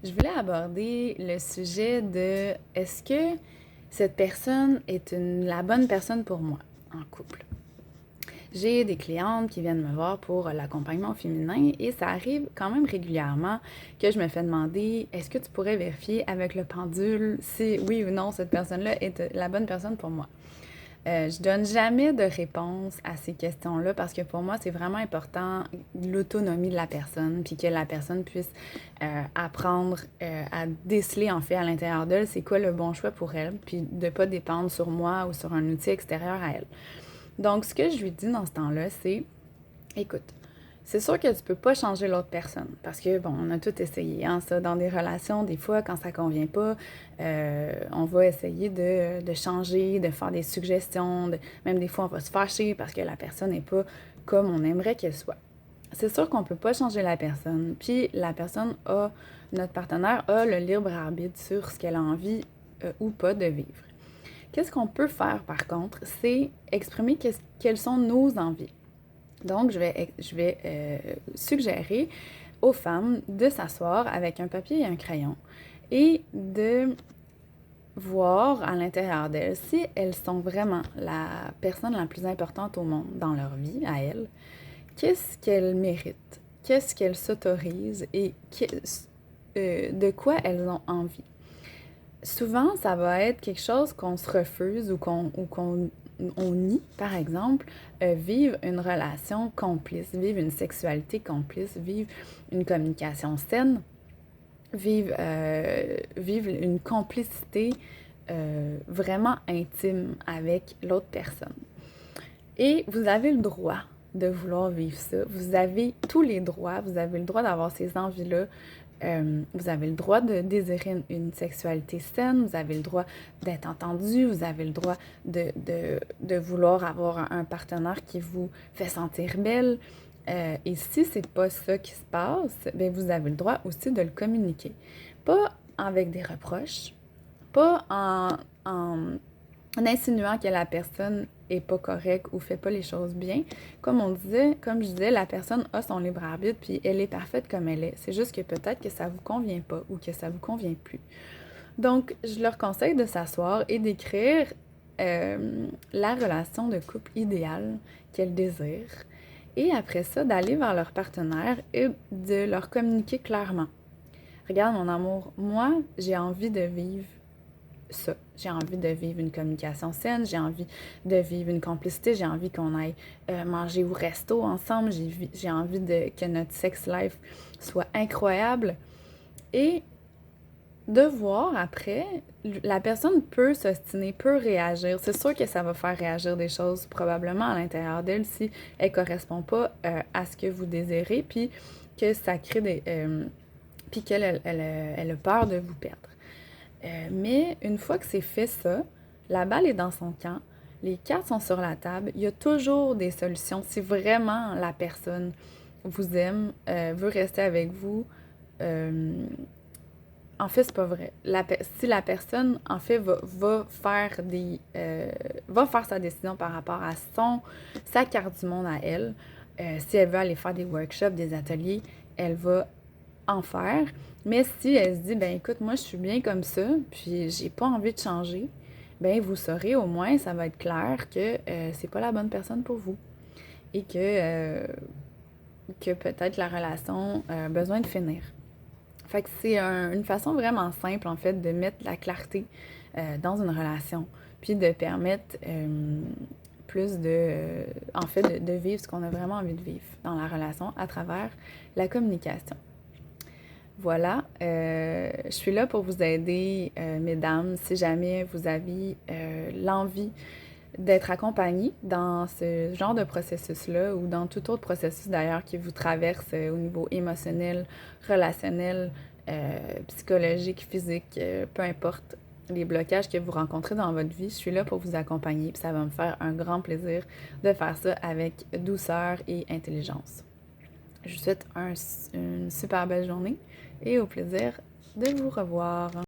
Je voulais aborder le sujet de est-ce que cette personne est la bonne personne pour moi en couple? J'ai des clientes qui viennent me voir pour l'accompagnement féminin et ça arrive quand même régulièrement que je me fais demander est-ce que tu pourrais vérifier avec le pendule si oui ou non cette personne-là est la bonne personne pour moi? Je donne jamais de réponse à ces questions-là parce que pour moi, c'est vraiment important l'autonomie de la personne, puis que la personne puisse apprendre à déceler en fait à l'intérieur d'elle c'est quoi le bon choix pour elle, puis de ne pas dépendre sur moi ou sur un outil extérieur à elle. Donc, ce que je lui dis dans ce temps-là, c'est écoute, c'est sûr que tu peux pas changer l'autre personne parce que, bon, on a tout essayé, hein, ça, dans des relations, des fois, quand ça convient pas, on va essayer de changer, de faire des suggestions, même des fois, on va se fâcher parce que la personne n'est pas comme on aimerait qu'elle soit. C'est sûr qu'on peut pas changer la personne, puis la personne notre partenaire a le libre arbitre sur ce qu'elle a envie ou pas de vivre. Qu'est-ce qu'on peut faire, par contre, c'est exprimer quelles sont nos envies. Donc, je vais suggérer aux femmes de s'asseoir avec un papier et un crayon et de voir à l'intérieur d'elles si elles sont vraiment la personne la plus importante au monde dans leur vie, à elles. Qu'est-ce qu'elles méritent? Qu'est-ce qu'elles s'autorisent et de quoi elles ont envie? Souvent, ça va être quelque chose qu'on se refuse ou qu'on on nie, par exemple, vivre une relation complice, vivre une sexualité complice, vivre une communication saine, vivre une complicité vraiment intime avec l'autre personne. Et vous avez le droit de vouloir vivre ça. Vous avez tous les droits. Vous avez le droit d'avoir ces envies-là. Vous avez le droit de désirer une sexualité saine. Vous avez le droit d'être entendu. Vous avez le droit de vouloir avoir un partenaire qui vous fait sentir belle. Et si c'est pas ça qui se passe, bien, vous avez le droit aussi de le communiquer. Pas avec des reproches, pas en insinuant que la personne est pas correcte ou fait pas les choses bien. Comme je disais, la personne a son libre arbitre puis elle est parfaite comme elle est. C'est juste que peut-être que ça vous convient pas ou que ça vous convient plus. Donc, je leur conseille de s'asseoir et d'écrire la relation de couple idéale qu'elles désirent. Et après ça, d'aller vers leur partenaire et de leur communiquer clairement. Regarde mon amour, moi, j'ai envie de vivre ça. J'ai envie de vivre une communication saine, j'ai envie de vivre une complicité, j'ai envie qu'on aille manger au resto ensemble, j'ai envie que notre sex life soit incroyable. Et de voir après, la personne peut s'ostiner, peut réagir. C'est sûr que ça va faire réagir des choses probablement à l'intérieur d'elle si elle ne correspond pas à ce que vous désirez, puis que ça crée puis qu'elle a peur de vous perdre. Mais une fois que c'est fait ça, la balle est dans son camp, les cartes sont sur la table, il y a toujours des solutions. Si vraiment la personne vous aime, veut rester avec vous, en fait, c'est pas vrai. Si la personne, en fait, va faire sa décision par rapport à sa carte du monde à elle, si elle veut aller faire des workshops, des ateliers, elle va en faire. Mais si elle se dit, ben écoute, moi je suis bien comme ça, puis j'ai pas envie de changer, ben vous saurez au moins, ça va être clair que c'est pas la bonne personne pour vous. Et que peut-être la relation a besoin de finir. Fait que c'est une façon vraiment simple, en fait, de mettre la clarté dans une relation, puis de permettre plus en fait, de vivre ce qu'on a vraiment envie de vivre dans la relation à travers la communication. Voilà, je suis là pour vous aider, mesdames, si jamais vous avez l'envie d'être accompagnée dans ce genre de processus-là ou dans tout autre processus d'ailleurs qui vous traverse au niveau émotionnel, relationnel, psychologique, physique, peu importe les blocages que vous rencontrez dans votre vie, je suis là pour vous accompagner. Puis ça va me faire un grand plaisir de faire ça avec douceur et intelligence. Je vous souhaite une super belle journée et au plaisir de vous revoir.